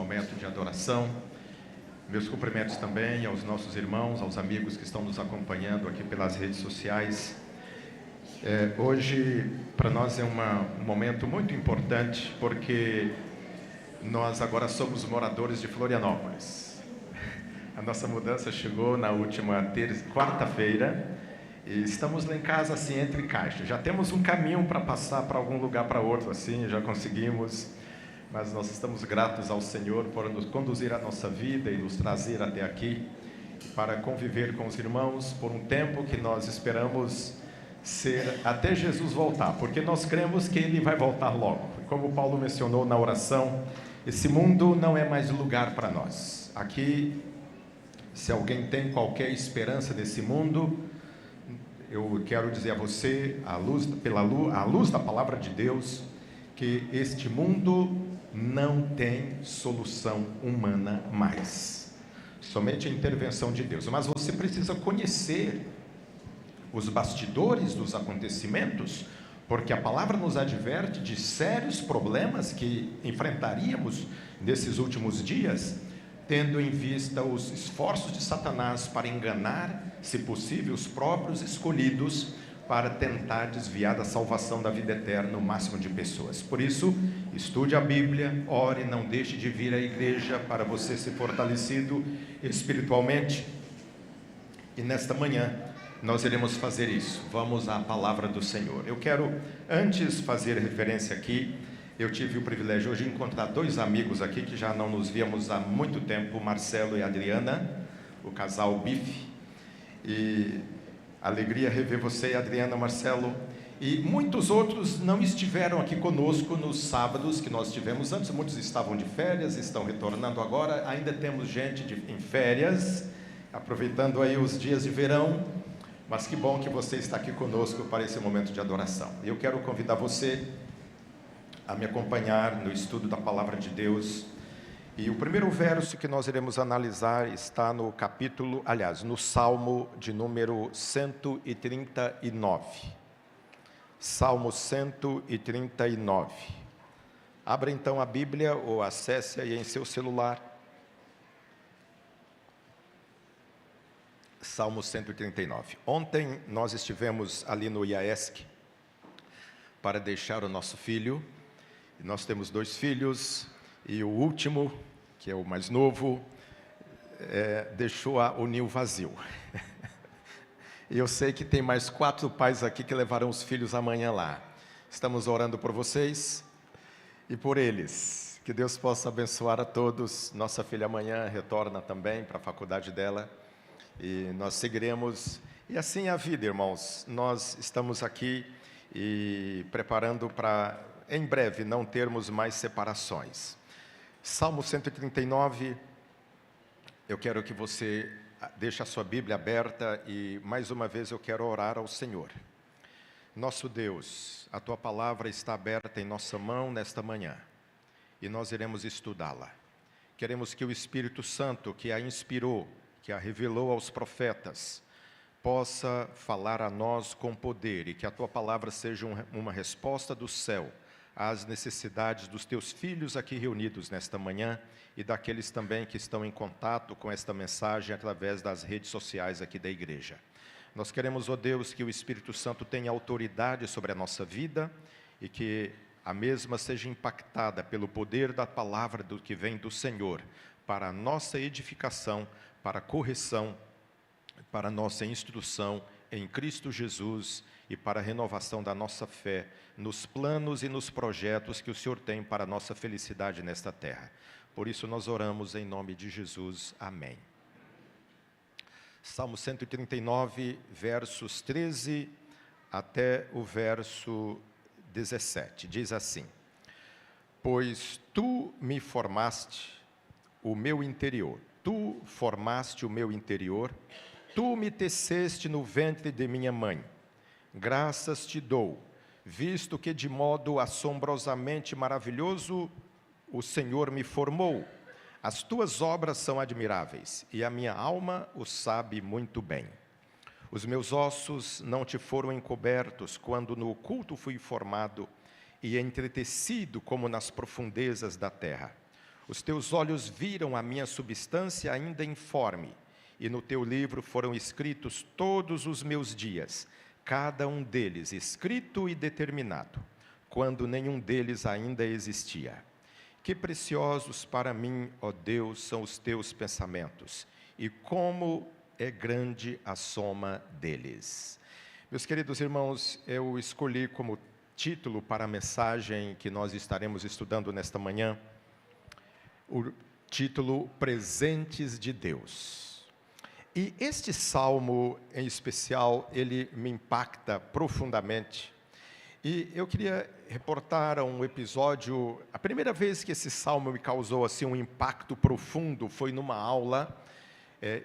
momento de adoração. Meus cumprimentos também aos nossos irmãos, aos amigos que estão nos acompanhando aqui pelas redes sociais. Hoje, para nós é um momento muito importante, porque nós agora somos moradores de Florianópolis. A nossa mudança chegou na última quarta-feira e estamos lá em casa, assim, entre caixas. Já temos um caminho para passar para algum lugar para outro, assim, já conseguimos. Mas nós estamos gratos ao Senhor por nos conduzir a nossa vida e nos trazer até aqui para conviver com os irmãos por um tempo que nós esperamos ser até Jesus voltar, porque nós cremos que Ele vai voltar logo. Como Paulo mencionou na oração, esse mundo não é mais lugar para nós. Aqui, se alguém tem qualquer esperança nesse mundo, eu quero dizer a você, à luz da palavra de Deus, que este mundo não tem solução humana mais. Somente a intervenção de Deus. Mas você precisa conhecer os bastidores dos acontecimentos, porque a palavra nos adverte de sérios problemas que enfrentaríamos nesses últimos dias, tendo em vista os esforços de Satanás para enganar, se possível, os próprios escolhidos, para tentar desviar da salvação da vida eterna o máximo de pessoas. Por isso, estude a Bíblia, ore, não deixe de vir à igreja para você ser fortalecido espiritualmente. E nesta manhã, nós iremos fazer isso. Vamos à palavra do Senhor. Eu quero, antes, fazer referência aqui. Eu tive o privilégio hoje de encontrar dois amigos aqui que já não nos víamos há muito tempo, Marcelo e Adriana, o casal Bife. E alegria rever você, Adriana, Marcelo. E muitos outros não estiveram aqui conosco nos sábados que nós tivemos antes. Muitos estavam de férias, estão retornando agora. Ainda temos gente em férias, aproveitando aí os dias de verão. Mas que bom que você está aqui conosco para esse momento de adoração. Eu quero convidar você a me acompanhar no estudo da Palavra de Deus. E o primeiro verso que nós iremos analisar está no no Salmo de número 139. Salmo 139. Abra então a Bíblia ou acesse aí em seu celular. Salmo 139. Ontem nós estivemos ali no IAESC para deixar o nosso filho. E nós temos 2 filhos e o último, que é o mais novo, deixou o ninho vazio. E eu sei que tem mais 4 pais aqui que levarão os filhos amanhã lá. Estamos orando por vocês e por eles. Que Deus possa abençoar a todos. Nossa filha amanhã retorna também para a faculdade dela. E nós seguiremos. E assim é a vida, irmãos. Nós estamos aqui e preparando para, em breve, não termos mais separações. Salmo 139, eu quero que você deixe a sua Bíblia aberta e, mais uma vez, eu quero orar ao Senhor. Nosso Deus, a Tua palavra está aberta em nossa mão nesta manhã e nós iremos estudá-la. Queremos que o Espírito Santo, que a inspirou, que a revelou aos profetas, possa falar a nós com poder e que a Tua palavra seja uma resposta do céu às necessidades dos Teus filhos aqui reunidos nesta manhã e daqueles também que estão em contato com esta mensagem através das redes sociais aqui da igreja. Nós queremos, ó Deus, que o Espírito Santo tenha autoridade sobre a nossa vida e que a mesma seja impactada pelo poder da palavra que vem do Senhor para a nossa edificação, para a correção, para a nossa instrução em Cristo Jesus e para a renovação da nossa fé nos planos e nos projetos que o Senhor tem para a nossa felicidade nesta terra. Por isso nós oramos em nome de Jesus. Amém. Salmo 139, versos 13 até o verso 17. Diz assim: Pois tu me formaste o meu interior, tu formaste o meu interior, tu me teceste no ventre de minha mãe. Graças te dou, visto que de modo assombrosamente maravilhoso o Senhor me formou. As tuas obras são admiráveis, e a minha alma o sabe muito bem. Os meus ossos não te foram encobertos, quando no oculto fui formado e entretecido como nas profundezas da terra. Os teus olhos viram a minha substância ainda informe, e no teu livro foram escritos todos os meus dias, cada um deles escrito e determinado, quando nenhum deles ainda existia. Que preciosos para mim, ó Deus, são os teus pensamentos, e como é grande a soma deles. Meus queridos irmãos, eu escolhi como título para a mensagem que nós estaremos estudando nesta manhã, o título Presentes de Deus. E este salmo em especial, ele me impacta profundamente. E eu queria reportar um episódio, a primeira vez que esse salmo me causou assim um impacto profundo foi numa aula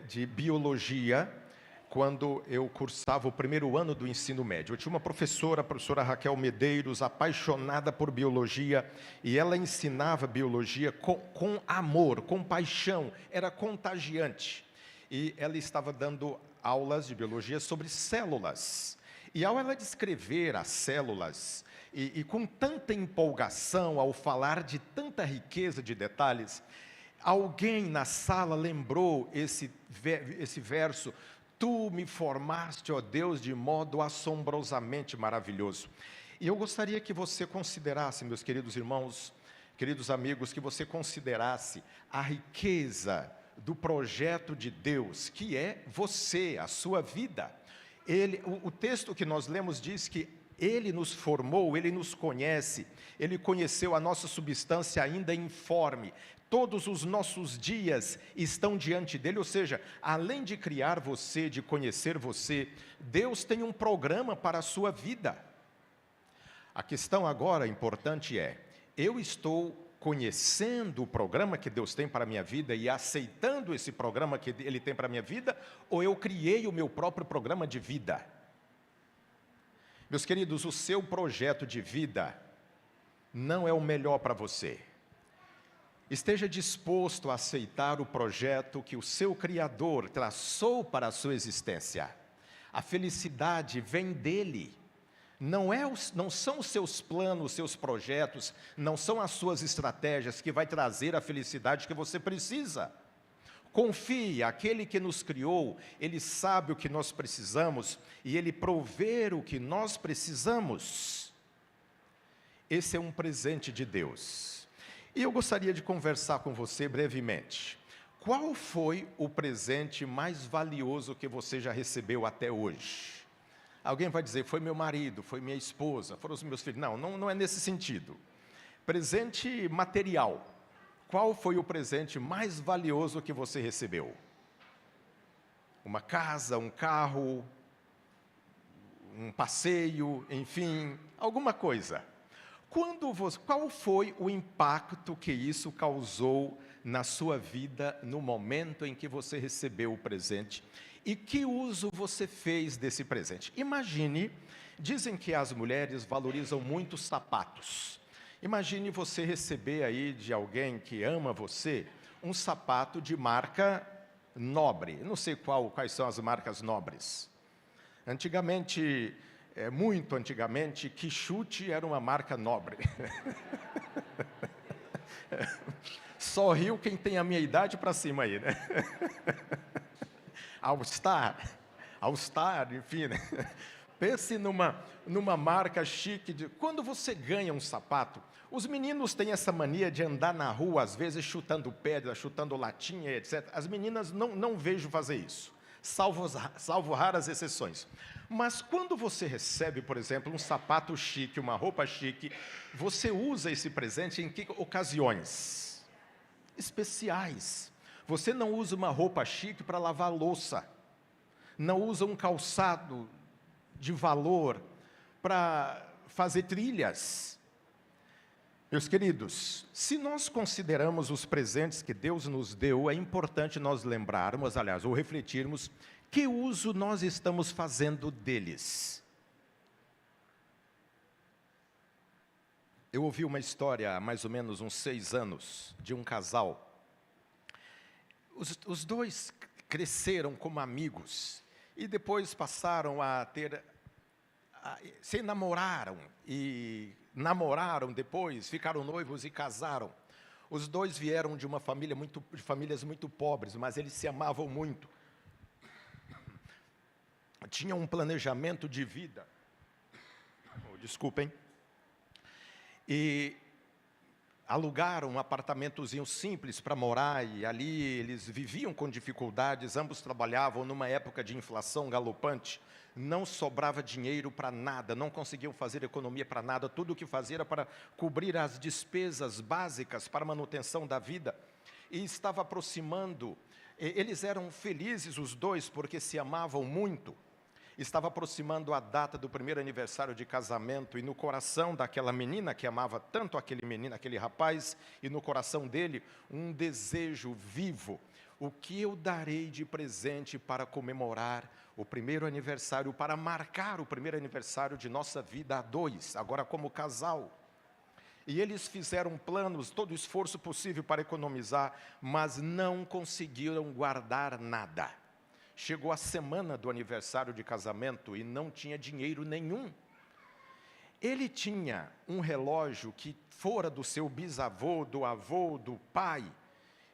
de biologia, quando eu cursava o primeiro ano do ensino médio. Eu tinha uma professora, a professora Raquel Medeiros, apaixonada por biologia, e ela ensinava biologia com amor, com paixão, era contagiante. E ela estava dando aulas de biologia sobre células. E ao ela descrever as células, e com tanta empolgação, ao falar de tanta riqueza de detalhes, alguém na sala lembrou esse verso: Tu me formaste, ó Deus, de modo assombrosamente maravilhoso. E eu gostaria que você considerasse, meus queridos irmãos, queridos amigos, que você considerasse a riqueza do projeto de Deus, que é você, a sua vida. O texto que nós lemos diz que Ele nos formou, Ele nos conhece, Ele conheceu a nossa substância ainda informe. Todos os nossos dias estão diante dEle, ou seja, além de criar você, de conhecer você, Deus tem um programa para a sua vida. A questão agora importante é, eu estou conhecendo o programa que Deus tem para a minha vida e aceitando esse programa que Ele tem para a minha vida, ou eu criei o meu próprio programa de vida? Meus queridos, o seu projeto de vida não é o melhor para você. Esteja disposto a aceitar o projeto que o seu Criador traçou para a sua existência. A felicidade vem dEle. Não são os seus planos, os seus projetos, não são as suas estratégias que vai trazer a felicidade que você precisa. Confie, aquele que nos criou, Ele sabe o que nós precisamos e Ele provê o que nós precisamos. Esse é um presente de Deus. E eu gostaria de conversar com você brevemente. Qual foi o presente mais valioso que você já recebeu até hoje? Alguém vai dizer, foi meu marido, foi minha esposa, foram os meus filhos. Não é nesse sentido. Presente material. Qual foi o presente mais valioso que você recebeu? Uma casa, um carro, um passeio, enfim, alguma coisa. Qual foi o impacto que isso causou na sua vida no momento em que você recebeu o presente? E que uso você fez desse presente? Imagine, dizem que as mulheres valorizam muito sapatos. Imagine você receber aí de alguém que ama você, um sapato de marca nobre. Eu não sei quais são as marcas nobres. Antigamente, muito antigamente, Quixote era uma marca nobre. Só riu quem tem a minha idade para cima aí, né? All Star, enfim, né? Pense numa marca chique. Quando você ganha um sapato, os meninos têm essa mania de andar na rua, às vezes chutando pedra, chutando latinha, etc. As meninas não vejo fazer isso, salvo raras exceções. Mas quando você recebe, por exemplo, um sapato chique, uma roupa chique, você usa esse presente em que ocasiões? Especiais. Você não usa uma roupa chique para lavar louça. Não usa um calçado de valor para fazer trilhas. Meus queridos, se nós consideramos os presentes que Deus nos deu, é importante nós lembrarmos, aliás, ou refletirmos, que uso nós estamos fazendo deles. Eu ouvi uma história há mais ou menos uns 6 anos, de um casal. Os dois cresceram como amigos, e depois passaram a se namoraram, e namoraram depois, ficaram noivos e casaram. Os dois vieram de de famílias muito pobres, mas eles se amavam muito. Tinham um planejamento de vida. Desculpem. E alugaram um apartamentozinho simples para morar, e ali eles viviam com dificuldades, ambos trabalhavam numa época de inflação galopante, não sobrava dinheiro para nada, não conseguiam fazer economia para nada, tudo o que faziam era para cobrir as despesas básicas para a manutenção da vida, e estava aproximando, eles eram felizes os dois porque se amavam muito. Estava aproximando a data do primeiro aniversário de casamento, e no coração daquela menina que amava tanto aquele menino, aquele rapaz, e no coração dele, um desejo vivo. O que eu darei de presente para comemorar o primeiro aniversário, para marcar o primeiro aniversário de nossa vida a dois, agora como casal? E eles fizeram planos, todo o esforço possível para economizar, mas não conseguiram guardar nada. Chegou a semana do aniversário de casamento e não tinha dinheiro nenhum. Ele tinha um relógio que fora do seu bisavô, do avô, do pai,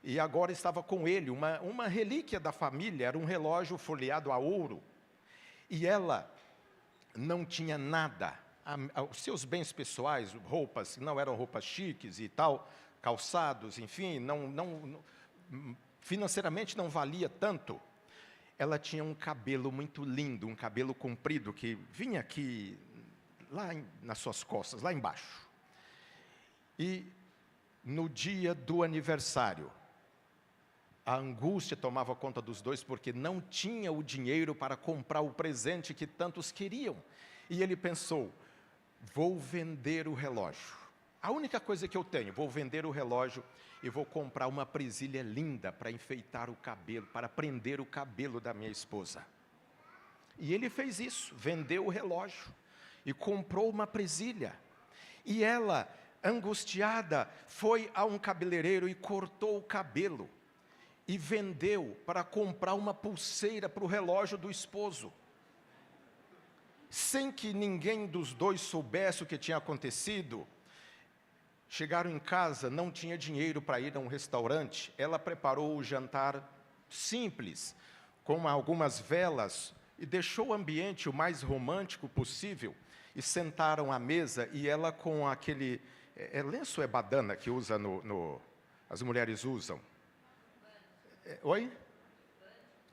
e agora estava com ele, uma relíquia da família, era um relógio folheado a ouro. E ela não tinha nada, os seus bens pessoais, roupas, não eram roupas chiques e tal, calçados, enfim, financeiramente não valia tanto. Ela tinha um cabelo muito lindo, um cabelo comprido, que vinha aqui, nas suas costas, lá embaixo. E no dia do aniversário, a angústia tomava conta dos dois, porque não tinha o dinheiro para comprar o presente que tantos queriam. E ele pensou, vou vender o relógio. A única coisa que eu tenho, vou vender o relógio e vou comprar uma presilha linda para enfeitar o cabelo, para prender o cabelo da minha esposa. E ele fez isso, vendeu o relógio e comprou uma presilha. E ela, angustiada, foi a um cabeleireiro e cortou o cabelo. E vendeu para comprar uma pulseira para o relógio do esposo. Sem que ninguém dos dois soubesse o que tinha acontecido, chegaram em casa, não tinha dinheiro para ir a um restaurante. Ela preparou o jantar simples, com algumas velas, e deixou o ambiente o mais romântico possível. E sentaram à mesa, e ela com aquele... lenço é badana que usa as mulheres usam? Oi?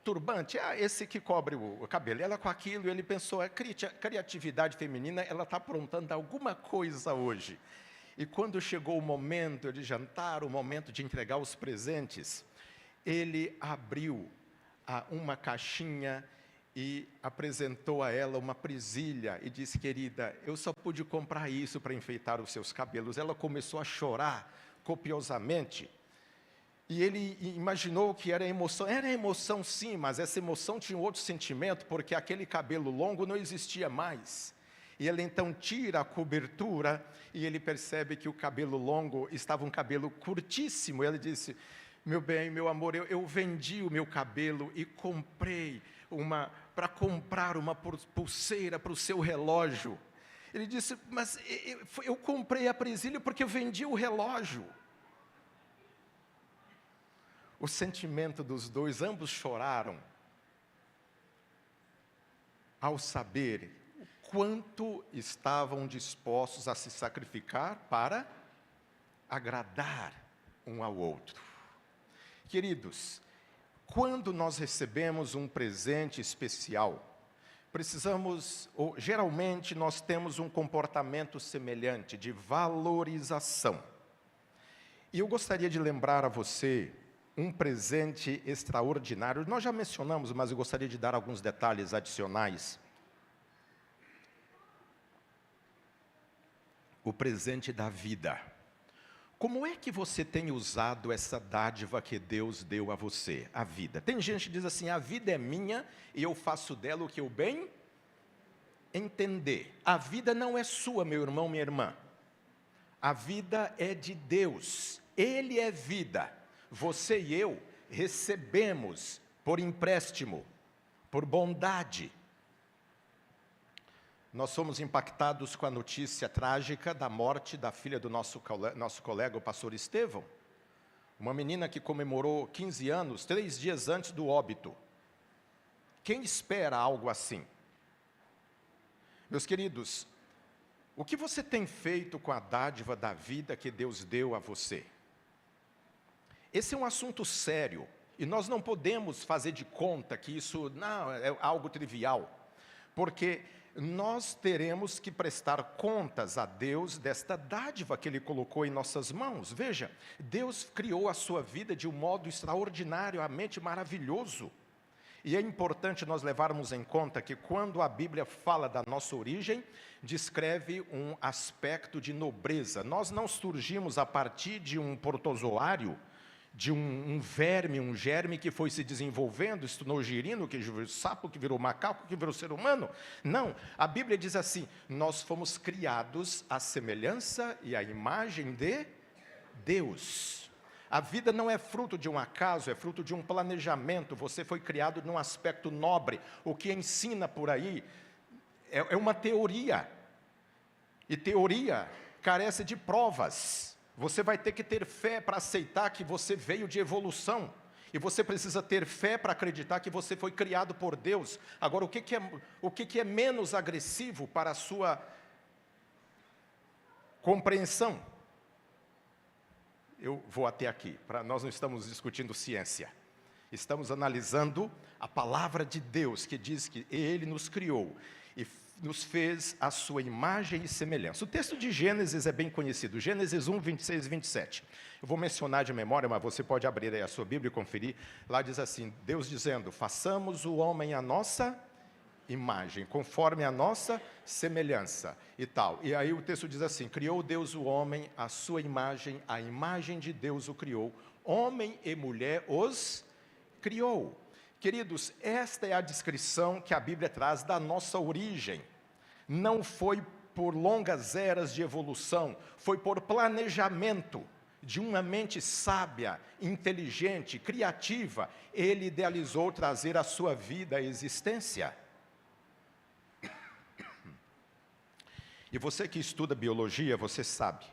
Turbante, esse que cobre o cabelo. Ela com aquilo, e ele pensou, a criatividade feminina, ela está aprontando alguma coisa hoje. E quando chegou o momento de jantar, o momento de entregar os presentes, ele abriu uma caixinha e apresentou a ela uma presilha e disse, querida, eu só pude comprar isso para enfeitar os seus cabelos. Ela começou a chorar copiosamente. E ele imaginou que era emoção. Era emoção sim, mas essa emoção tinha outro sentimento, porque aquele cabelo longo não existia mais. E ele então tira a cobertura e ele percebe que o cabelo longo estava um cabelo curtíssimo. Ele disse, meu bem, meu amor, eu vendi o meu cabelo e comprei para comprar uma pulseira para o seu relógio. Ele disse, mas eu comprei a presilha porque eu vendi o relógio. O sentimento dos dois, ambos choraram ao saber o quanto estavam dispostos a se sacrificar para agradar um ao outro. Queridos, quando nós recebemos um presente especial, geralmente nós temos um comportamento semelhante de valorização. E eu gostaria de lembrar a você um presente extraordinário. Nós já mencionamos, mas eu gostaria de dar alguns detalhes adicionais. O presente da vida. Como é que você tem usado essa dádiva que Deus deu a você, a vida? Tem gente que diz assim, a vida é minha e eu faço dela o que eu bem entender. A vida não é sua, meu irmão, minha irmã. A vida é de Deus. Ele é vida. Você e eu recebemos por empréstimo, por bondade. Nós somos impactados com a notícia trágica da morte da filha do nosso colega, o pastor Estevão. Uma menina que comemorou 15 anos, 3 dias antes do óbito. Quem espera algo assim? Meus queridos, o que você tem feito com a dádiva da vida que Deus deu a você? Esse é um assunto sério, e nós não podemos fazer de conta que isso não é algo trivial, porque nós teremos que prestar contas a Deus desta dádiva que Ele colocou em nossas mãos. Veja, Deus criou a sua vida de um modo extraordinariamente maravilhoso. E é importante nós levarmos em conta que quando a Bíblia fala da nossa origem, descreve um aspecto de nobreza. Nós não surgimos a partir de um protozoário, de um verme, um germe que foi se desenvolvendo, se tornou girino, que virou sapo, que virou macaco, que virou ser humano. Não, a Bíblia diz assim, nós fomos criados à semelhança e à imagem de Deus. A vida não é fruto de um acaso, é fruto de um planejamento. Você foi criado num aspecto nobre. O que ensina por aí é uma teoria. E teoria carece de provas. Você vai ter que ter fé para aceitar que você veio de evolução. E você precisa ter fé para acreditar que você foi criado por Deus. Agora, o que é menos agressivo para a sua compreensão? Eu vou até aqui, nós não estamos discutindo ciência. Estamos analisando a palavra de Deus, que diz que Ele nos criou e nos fez a sua imagem e semelhança. O texto de Gênesis é bem conhecido, Gênesis 1, 26 e 27. Eu vou mencionar de memória, mas você pode abrir aí a sua Bíblia e conferir. Lá diz assim, Deus dizendo, façamos o homem à nossa imagem, conforme a nossa semelhança e tal. E aí o texto diz assim, criou Deus o homem à sua imagem, a imagem de Deus o criou, homem e mulher os criou. Queridos, esta é a descrição que a Bíblia traz da nossa origem. Não foi por longas eras de evolução, foi por planejamento de uma mente sábia, inteligente, criativa. Ele idealizou trazer a sua vida à existência. E você que estuda biologia, você sabe,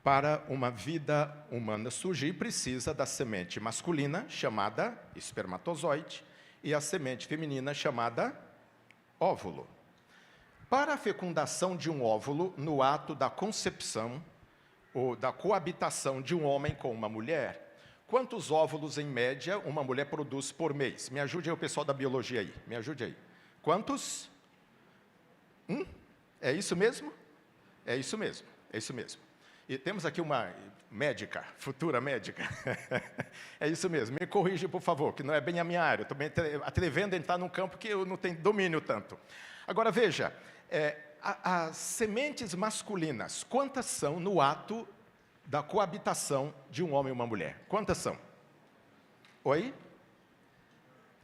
para uma vida humana surgir, precisa da semente masculina, chamada espermatozoide, e a semente feminina, chamada óvulo. Para a fecundação de um óvulo, no ato da concepção, ou da coabitação de um homem com uma mulher, quantos óvulos, em média, uma mulher produz por mês? Me ajude aí o pessoal da biologia aí, me ajude aí. Quantos? É isso mesmo? É isso mesmo, é isso mesmo. E temos aqui uma médica, futura médica. É isso mesmo, me corrija, por favor, que não é bem a minha área. Estou atrevendo a entrar num campo que eu não tenho domínio tanto. Agora, veja, as sementes masculinas, quantas são no ato da coabitação de um homem e uma mulher? Quantas são? Oi?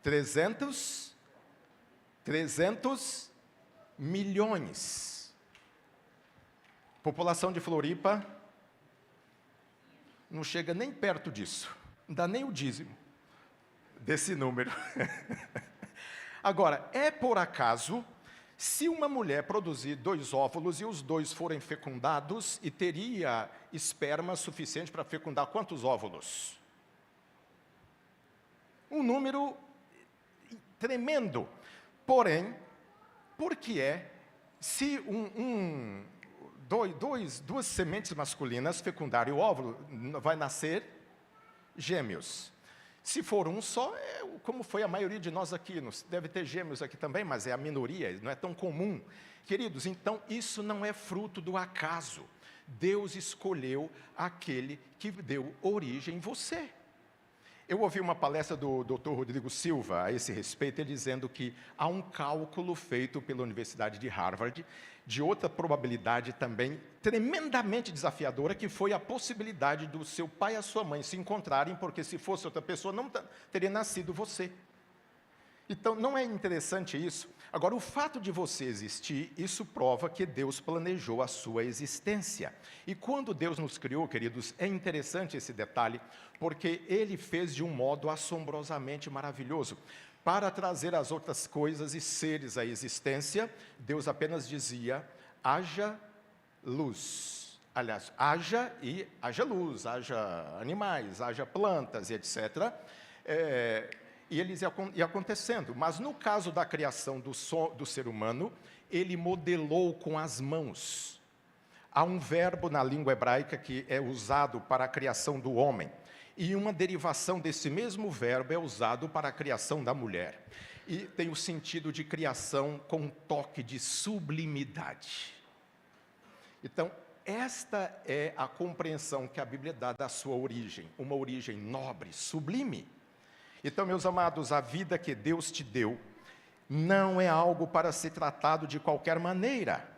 300 milhões. População de Floripa não chega nem perto disso, não dá nem o dízimo desse número. Agora, é por acaso, se uma mulher produzir 2 óvulos e os 2 forem fecundados, e teria esperma suficiente para fecundar quantos óvulos? Um número tremendo. Porém, por que se duas sementes masculinas fecundarem o óvulo, vai nascer gêmeos. Se for um só, como foi a maioria de nós aqui, deve ter gêmeos aqui também, mas é a minoria, não é tão comum. Queridos, então isso não é fruto do acaso. Deus escolheu aquele que deu origem em você. Eu ouvi uma palestra do Dr. Rodrigo Silva a esse respeito, ele dizendo que há um cálculo feito pela Universidade de Harvard, de outra probabilidade também tremendamente desafiadora, que foi a possibilidade do seu pai e a sua mãe se encontrarem, porque se fosse outra pessoa, não teria nascido você. Então, não é interessante isso? Agora, o fato de você existir, isso prova que Deus planejou a sua existência. E quando Deus nos criou, queridos, é interessante esse detalhe, porque Ele fez de um modo assombrosamente maravilhoso. Para trazer as outras coisas e seres à existência, Deus apenas dizia, haja luz. Aliás, haja luz, haja animais, haja plantas e etc. E eles iam acontecendo. Mas no caso da criação do ser humano, ele modelou com as mãos. Há um verbo na língua hebraica que é usado para a criação do homem. E uma derivação desse mesmo verbo é usado para a criação da mulher. E tem o sentido de criação com um toque de sublimidade. Então, esta é a compreensão que a Bíblia dá da sua origem, uma origem nobre, sublime. Então, meus amados, a vida que Deus te deu não é algo para ser tratado de qualquer maneira.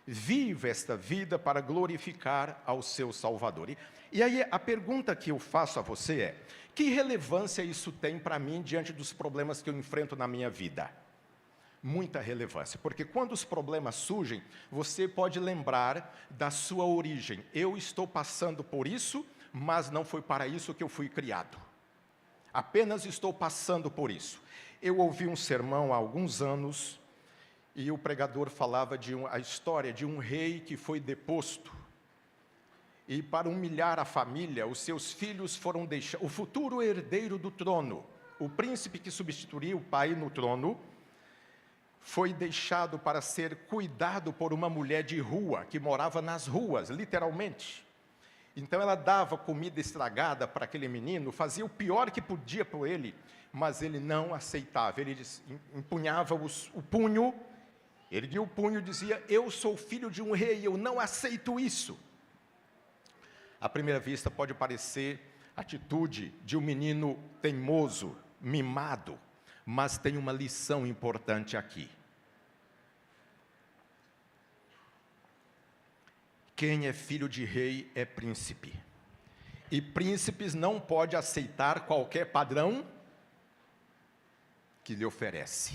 Viva esta vida para glorificar ao seu Salvador. E aí a pergunta que eu faço a você é: que relevância isso tem para mim diante dos problemas que eu enfrento na minha vida? Muita relevância, porque quando os problemas surgem, você pode lembrar da sua origem. Eu estou passando por isso, mas não foi para isso que eu fui criado. Apenas estou passando por isso. Eu ouvi um sermão há alguns anos, e o pregador falava a história de um rei que foi deposto. E para humilhar a família, os seus filhos foram deixar o futuro herdeiro do trono, o príncipe que substituiria o pai no trono, foi deixado para ser cuidado por uma mulher de rua, que morava nas ruas, literalmente. Então ela dava comida estragada para aquele menino, fazia o pior que podia por ele, mas ele não aceitava. Ele empunhava o punho, erguia o punho e dizia: eu sou filho de um rei, eu não aceito isso. À primeira vista pode parecer atitude de um menino teimoso, mimado, mas tem uma lição importante aqui. Quem é filho de rei é príncipe. E príncipes não pode aceitar qualquer padrão que lhe oferece.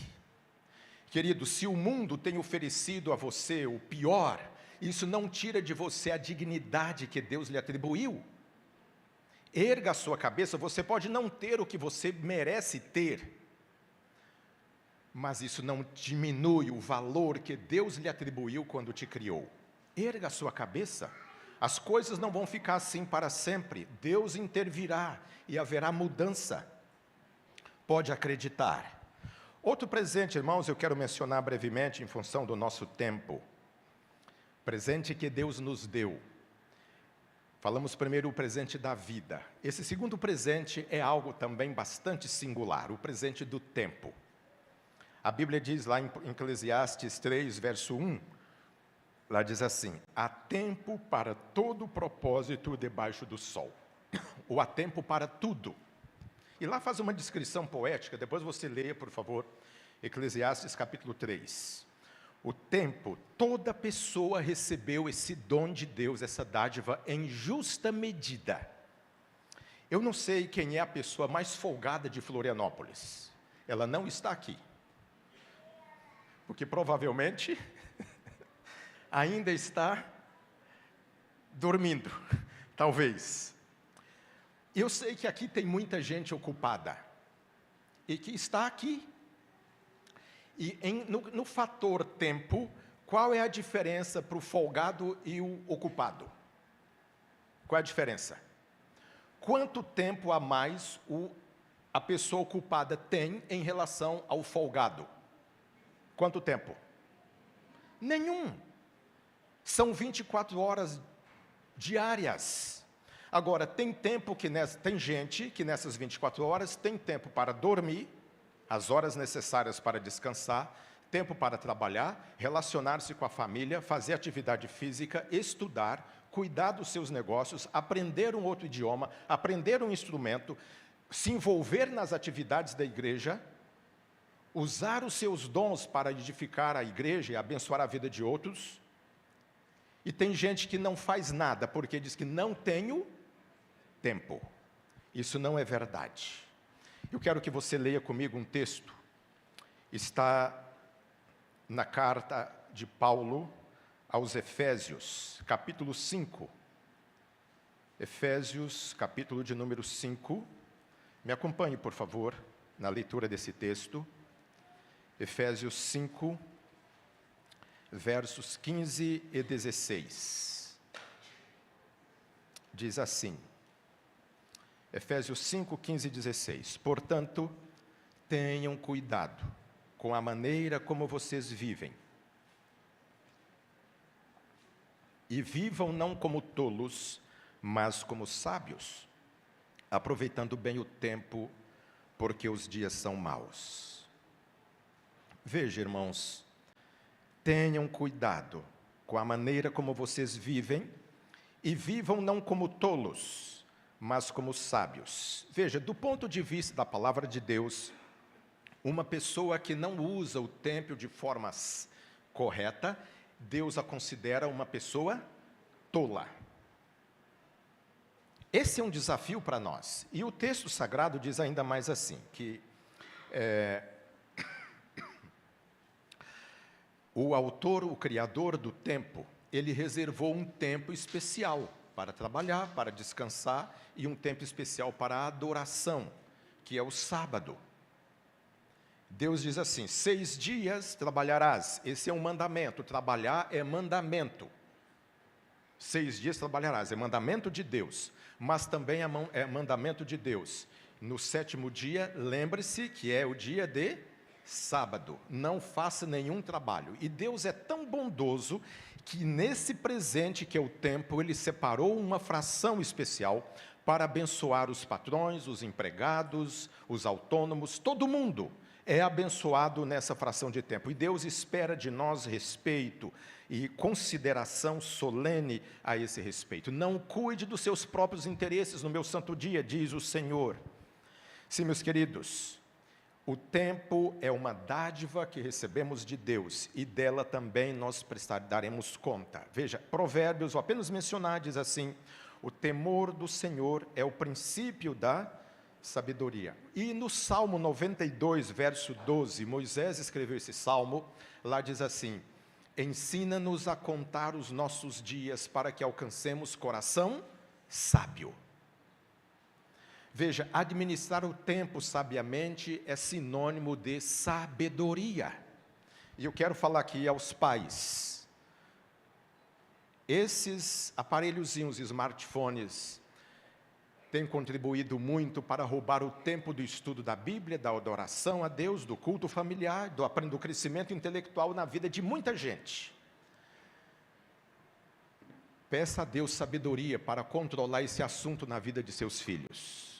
Querido, se o mundo tem oferecido a você o pior, isso não tira de você a dignidade que Deus lhe atribuiu. Erga a sua cabeça, você pode não ter o que você merece ter, mas isso não diminui o valor que Deus lhe atribuiu quando te criou. Erga a sua cabeça, as coisas não vão ficar assim para sempre. Deus intervirá e haverá mudança. Pode acreditar. Outro presente, irmãos, eu quero mencionar brevemente em função do nosso tempo. Presente que Deus nos deu. Falamos primeiro o presente da vida. Esse segundo presente é algo também bastante singular, o presente do tempo. A Bíblia diz lá em Eclesiastes 3, verso 1, lá diz assim: há tempo para todo propósito debaixo do sol. Ou há tempo para tudo. E lá faz uma descrição poética, depois você leia, por favor, Eclesiastes capítulo 3. O tempo, toda pessoa recebeu esse dom de Deus, essa dádiva, em justa medida. Eu não sei quem é a pessoa mais folgada de Florianópolis. Ela não está aqui. Porque provavelmente ainda está dormindo, talvez. Eu sei que aqui tem muita gente ocupada e que está aqui. E no fator tempo, qual é a diferença para o folgado e o ocupado? Qual é a diferença? Quanto tempo a mais a pessoa ocupada tem em relação ao folgado? Quanto tempo? Nenhum. São 24 horas diárias. Agora, tem gente que nessas 24 horas tem tempo para dormir, as horas necessárias para descansar, tempo para trabalhar, relacionar-se com a família, fazer atividade física, estudar, cuidar dos seus negócios, aprender um outro idioma, aprender um instrumento, se envolver nas atividades da igreja, usar os seus dons para edificar a igreja e abençoar a vida de outros. E tem gente que não faz nada porque diz que não tenho tempo. Isso não é verdade. Eu quero que você leia comigo um texto. Está na carta de Paulo aos Efésios, capítulo 5. Efésios, capítulo de número 5. Me acompanhe, por favor, na leitura desse texto. Efésios 5, versos 15 e 16. diz assim, Efésios 5, 15 e 16. Portanto, tenham cuidado com a maneira como vocês vivem. E vivam não como tolos, mas como sábios, aproveitando bem o tempo, porque os dias são maus. Veja, irmãos, tenham cuidado com a maneira como vocês vivem, e vivam não como tolos, mas como sábios. Veja, do ponto de vista da palavra de Deus, uma pessoa que não usa o tempo de forma correta, Deus a considera uma pessoa tola. Esse é um desafio para nós. E o texto sagrado diz ainda mais assim, que o autor, o criador do tempo, ele reservou um tempo especial para trabalhar, para descansar, e um tempo especial para a adoração, que é o sábado. Deus diz assim, 6 dias trabalharás, esse é um mandamento, trabalhar é mandamento. 6 dias trabalharás, é mandamento de Deus, mas também é mandamento de Deus. No 7º dia, lembre-se que é o dia de sábado, não faça nenhum trabalho. E Deus é tão bondoso que nesse presente que é o tempo, Ele separou uma fração especial para abençoar os patrões, os empregados, os autônomos, todo mundo é abençoado nessa fração de tempo. E Deus espera de nós respeito e consideração solene a esse respeito. Não cuide dos seus próprios interesses no meu santo dia, diz o Senhor. Sim, meus queridos, o tempo é uma dádiva que recebemos de Deus e dela também nós daremos conta. Veja, Provérbios, vou apenas mencionar, diz assim, o temor do Senhor é o princípio da sabedoria. E no Salmo 92, verso 12, Moisés escreveu esse salmo, lá diz assim, ensina-nos a contar os nossos dias para que alcancemos coração sábio. Veja, administrar o tempo sabiamente é sinônimo de sabedoria. E eu quero falar aqui aos pais. Esses aparelhozinhos, smartphones, têm contribuído muito para roubar o tempo do estudo da Bíblia, da adoração a Deus, do culto familiar, do crescimento intelectual na vida de muita gente. Peça a Deus sabedoria para controlar esse assunto na vida de seus filhos.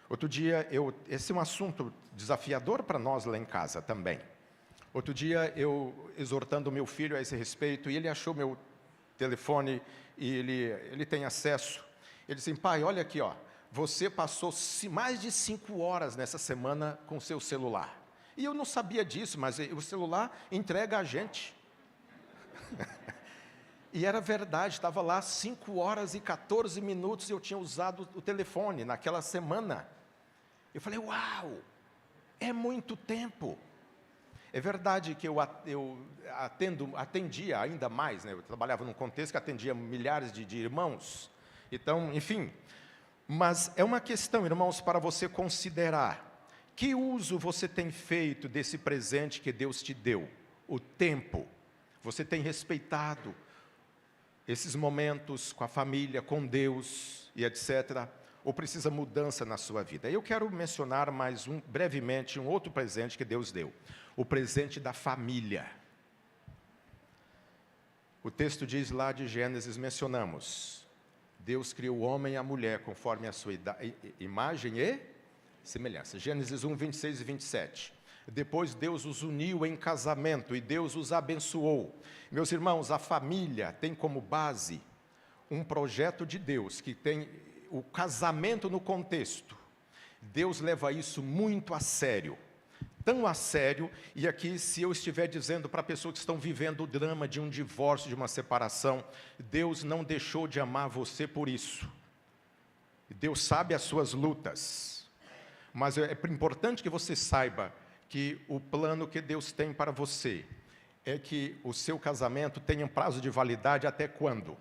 Outro dia, esse é um assunto desafiador para nós lá em casa também. Outro dia, eu exortando o meu filho a esse respeito, e ele achou meu telefone, e ele tem acesso. Ele disse, pai, olha aqui, ó, você passou mais de 5 horas nessa semana com o seu celular. E eu não sabia disso, mas o celular entrega a gente. E era verdade, estava lá 5 horas e 14 minutos, e eu tinha usado o telefone naquela semana. Eu falei, uau, é muito tempo. É verdade que eu atendia ainda mais, né? Eu trabalhava num contexto que atendia milhares de irmãos. Então, enfim, mas é uma questão, irmãos, para você considerar. Que uso você tem feito desse presente que Deus te deu? O tempo. Você tem respeitado esses momentos com a família, com Deus e etc., ou precisa mudança na sua vida? Eu quero mencionar brevemente um outro presente que Deus deu, o presente da família. O texto diz lá de Gênesis, mencionamos, Deus criou o homem e a mulher conforme a sua imagem e semelhança. Gênesis 1, 26 e 27. Depois Deus os uniu em casamento e Deus os abençoou. Meus irmãos, a família tem como base um projeto de Deus, que tem o casamento no contexto. Deus leva isso muito a sério, tão a sério, e aqui se eu estiver dizendo para pessoas que estão vivendo o drama de um divórcio, de uma separação, Deus não deixou de amar você por isso. Deus sabe as suas lutas, mas é importante que você saiba que o plano que Deus tem para você é que o seu casamento tenha um prazo de validade até quando?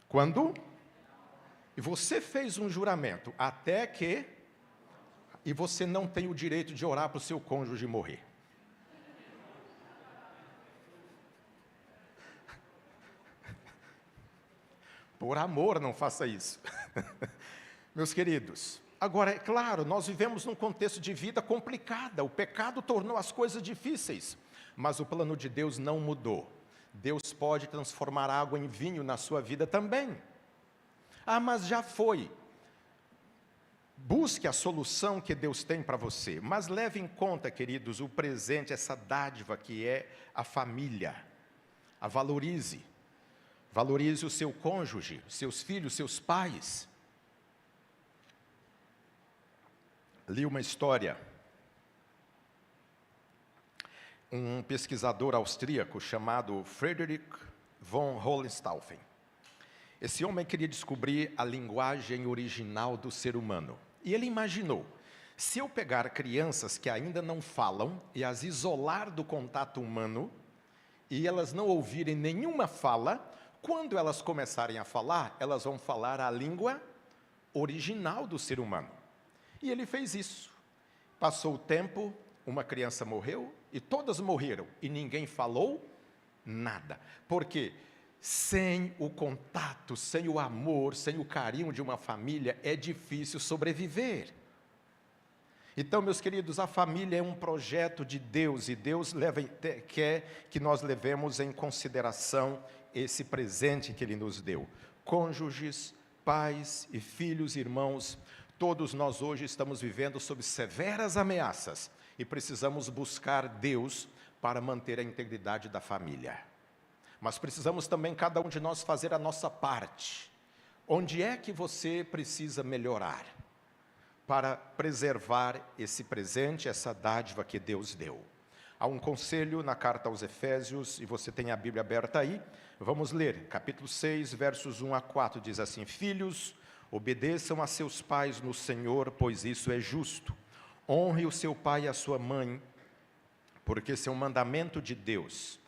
Quando? E você fez um juramento até que... E você não tem o direito de orar para o seu cônjuge morrer. Por amor, não faça isso. Meus queridos, agora, é claro, nós vivemos num contexto de vida complicada. O pecado tornou as coisas difíceis. Mas o plano de Deus não mudou. Deus pode transformar água em vinho na sua vida também. Ah, mas já foi. Busque a solução que Deus tem para você. Mas leve em conta, queridos, o presente, essa dádiva que é a família. A valorize. Valorize o seu cônjuge, seus filhos, seus pais. Li uma história. Um pesquisador austríaco chamado Friedrich von Hohenstaufen. Esse homem queria descobrir a linguagem original do ser humano. E ele imaginou, se eu pegar crianças que ainda não falam e as isolar do contato humano, e elas não ouvirem nenhuma fala, quando elas começarem a falar, elas vão falar a língua original do ser humano. E ele fez isso. Passou o tempo, uma criança morreu e todas morreram. E ninguém falou nada. Por quê? Sem o contato, sem o amor, sem o carinho de uma família, é difícil sobreviver. Então, meus queridos, a família é um projeto de Deus. E Deus quer que nós levemos em consideração esse presente que Ele nos deu. Cônjuges, pais e filhos, irmãos, todos nós hoje estamos vivendo sob severas ameaças e precisamos buscar Deus para manter a integridade da família. Mas precisamos também, cada um de nós, fazer a nossa parte. Onde é que você precisa melhorar para preservar esse presente, essa dádiva que Deus deu? Há um conselho na carta aos Efésios, e você tem a Bíblia aberta aí. Vamos ler, capítulo 6, versos 1 a 4, diz assim: Filhos, obedeçam a seus pais no Senhor, pois isso é justo. Honre o seu pai e a sua mãe, porque esse é um mandamento de Deus,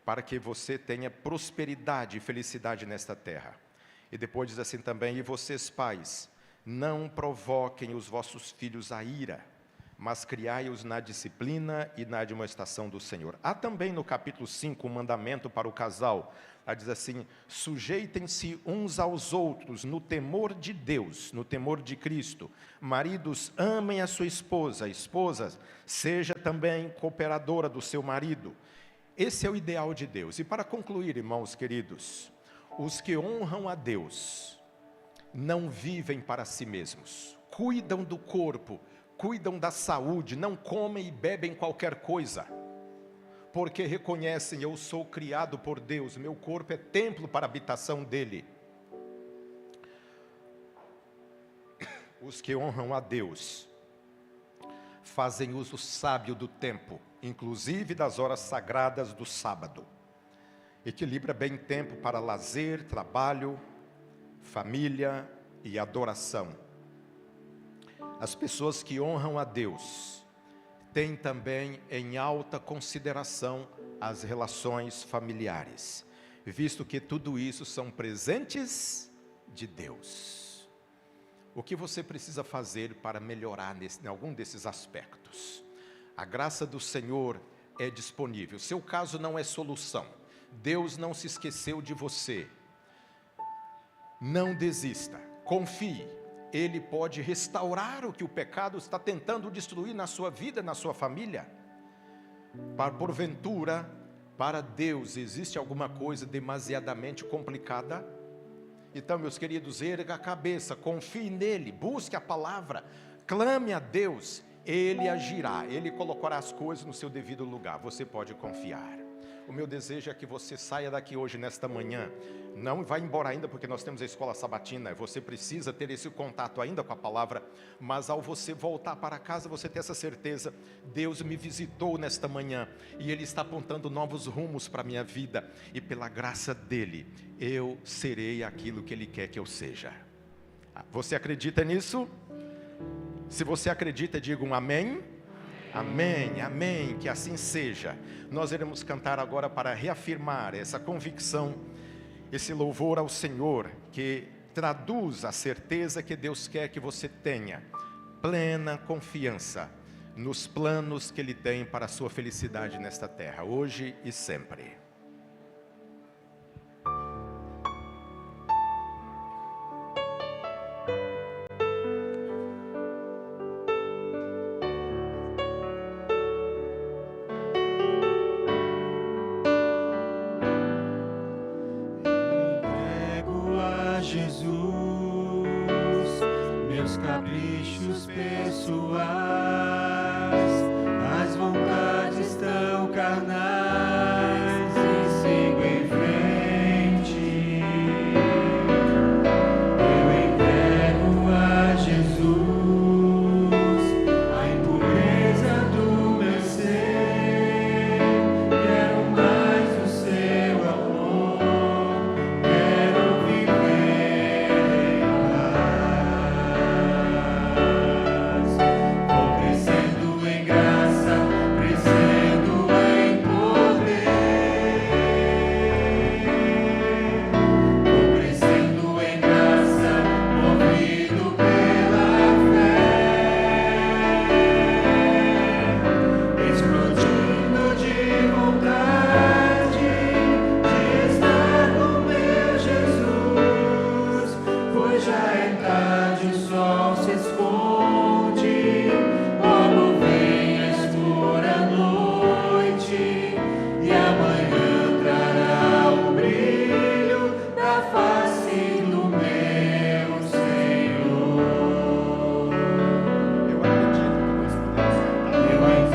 para que você tenha prosperidade e felicidade nesta terra. E depois diz assim também: e vocês, pais, não provoquem os vossos filhos à ira, mas criai-os na disciplina e na admoestação do Senhor. Há também no capítulo 5 um mandamento para o casal. Lá diz assim: sujeitem-se uns aos outros no temor de Deus, no temor de Cristo. Maridos, amem a sua esposa. Esposas, seja também cooperadora do seu marido. Esse é o ideal de Deus. E para concluir, irmãos queridos, os que honram a Deus não vivem para si mesmos. Cuidam do corpo, cuidam da saúde, não comem e bebem qualquer coisa, porque reconhecem: eu sou criado por Deus, meu corpo é templo para a habitação dEle. Os que honram a Deus fazem uso sábio do tempo, inclusive das horas sagradas do sábado. Equilibra bem tempo para lazer, trabalho, família e adoração. As pessoas que honram a Deus têm também em alta consideração as relações familiares, visto que tudo isso são presentes de Deus. O que você precisa fazer para melhorar em algum desses aspectos? A graça do Senhor é disponível. Seu caso não é solução. Deus não se esqueceu de você. Não desista, confie. Ele pode restaurar o que o pecado está tentando destruir na sua vida, na sua família. Porventura, para Deus existe alguma coisa demasiadamente complicada? Então, meus queridos, erga a cabeça, confie nele, busque a palavra, clame a Deus, Ele agirá, Ele colocará as coisas no seu devido lugar, você pode confiar. O meu desejo é que você saia daqui hoje, nesta manhã. Não vai embora ainda, porque nós temos a escola sabatina. Você precisa ter esse contato ainda com a palavra. Mas ao você voltar para casa, você ter essa certeza: Deus me visitou nesta manhã e Ele está apontando novos rumos para a minha vida. E pela graça dEle, eu serei aquilo que Ele quer que eu seja. Você acredita nisso? Se você acredita, diga um amém. Amém, amém, que assim seja. Nós iremos cantar agora para reafirmar essa convicção, esse louvor ao Senhor, que traduz a certeza que Deus quer que você tenha, plena confiança nos planos que Ele tem para a sua felicidade nesta terra, hoje e sempre. meus caprichos pessoais.